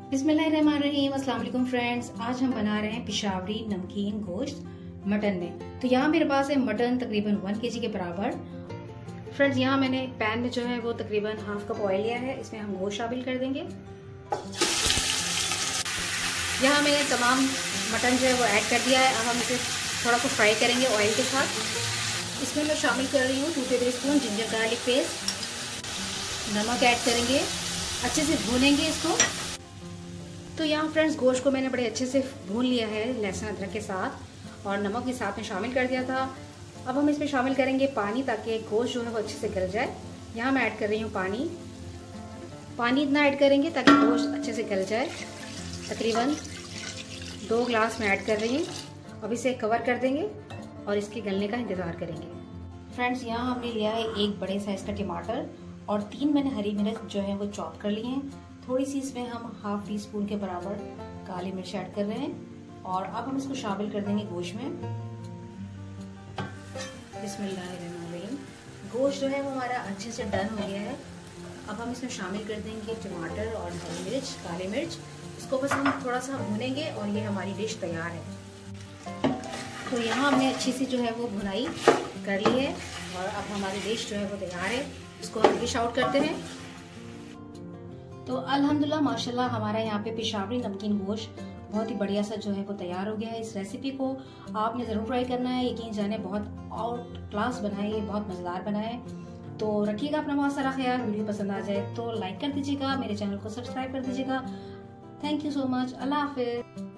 बिस्मिल्लाहिर्रहमानिर्रहीम। अस्सलाम वालेकुम फ्रेंड्स, आज हम बना रहे हैं पिशावरी नमकीन गोश्त मटन में। तो यहाँ मेरे पास है मटन तकरीबन 1 kg के बराबर। फ्रेंड्स, यहाँ मैंने पैन में जो है वो तकरीबन हाफ कप ऑयल लिया है। इसमें हम गोश्त शामिल कर देंगे। यहाँ मैंने तमाम मटन जो है वो ऐड कर दिया है। अब हम इसे थोड़ा सा फ्राई करेंगे ऑयल के साथ। इसमें मैं शामिल कर रही हूँ 2 टेबलस्पून जिंजर गार्लिक पेस्ट। नमक ऐड करेंगे, अच्छे से भूनेंगे इसको। तो यहाँ फ्रेंड्स, गोश्त को मैंने बड़े अच्छे से भून लिया है लहसुन अदरक के साथ, और नमक भी साथ में शामिल कर दिया था। अब हम इसमें शामिल करेंगे पानी, ताकि गोश्त जो है वो अच्छे से गल जाए। यहाँ मैं ऐड कर रही हूँ पानी इतना ऐड करेंगे ताकि गोश्त अच्छे से गल जाए। तकरीबन 2 गिलास में ऐड कर रही हूँ। अब इसे कवर कर देंगे और इसके गलने का इंतज़ार करेंगे। फ्रेंड्स, यहाँ हमने लिया है 1 बड़े साइज़ का टमाटर और 3 मैंने हरी मिर्च जो है वो चॉप कर ली हैं। थोड़ी सी इसमें हम हाफ टी स्पून के बराबर काली मिर्च ऐड कर रहे हैं, और अब हम इसको शामिल कर देंगे गोश्त में। बिस्मिल्लाहिर्रहमानिर्रहीम। गोश्त जो है वो हमारा अच्छे से डन हो गया है। अब हम इसमें शामिल कर देंगे टमाटर और हरी मिर्च, काली मिर्च। इसको बस हम थोड़ा सा भूनेंगे और ये हमारी डिश तैयार है। तो यहाँ हमने अच्छी सी जो है वो भुनाई कर ली है, और अब हमारी डिश जो है वो तैयार है। इसको हम डिश आउट करते हैं। तो अल्हम्दुलिल्लाह माशाल्लाह हमारा यहाँ पे पिशावरी नमकीन गोश्त बहुत ही बढ़िया सा जो है वो तैयार हो गया है। इस रेसिपी को आपने ज़रूर ट्राई करना है। यकीन जाने बहुत आउट क्लास बना है, बहुत मज़ेदार बना है। तो रखिएगा अपना बहुत सारा ख्याल। वीडियो पसंद आ जाए तो लाइक कर दीजिएगा, मेरे चैनल को सब्सक्राइब कर दीजिएगा। Thank you so much. अल्लाह हाफिज़।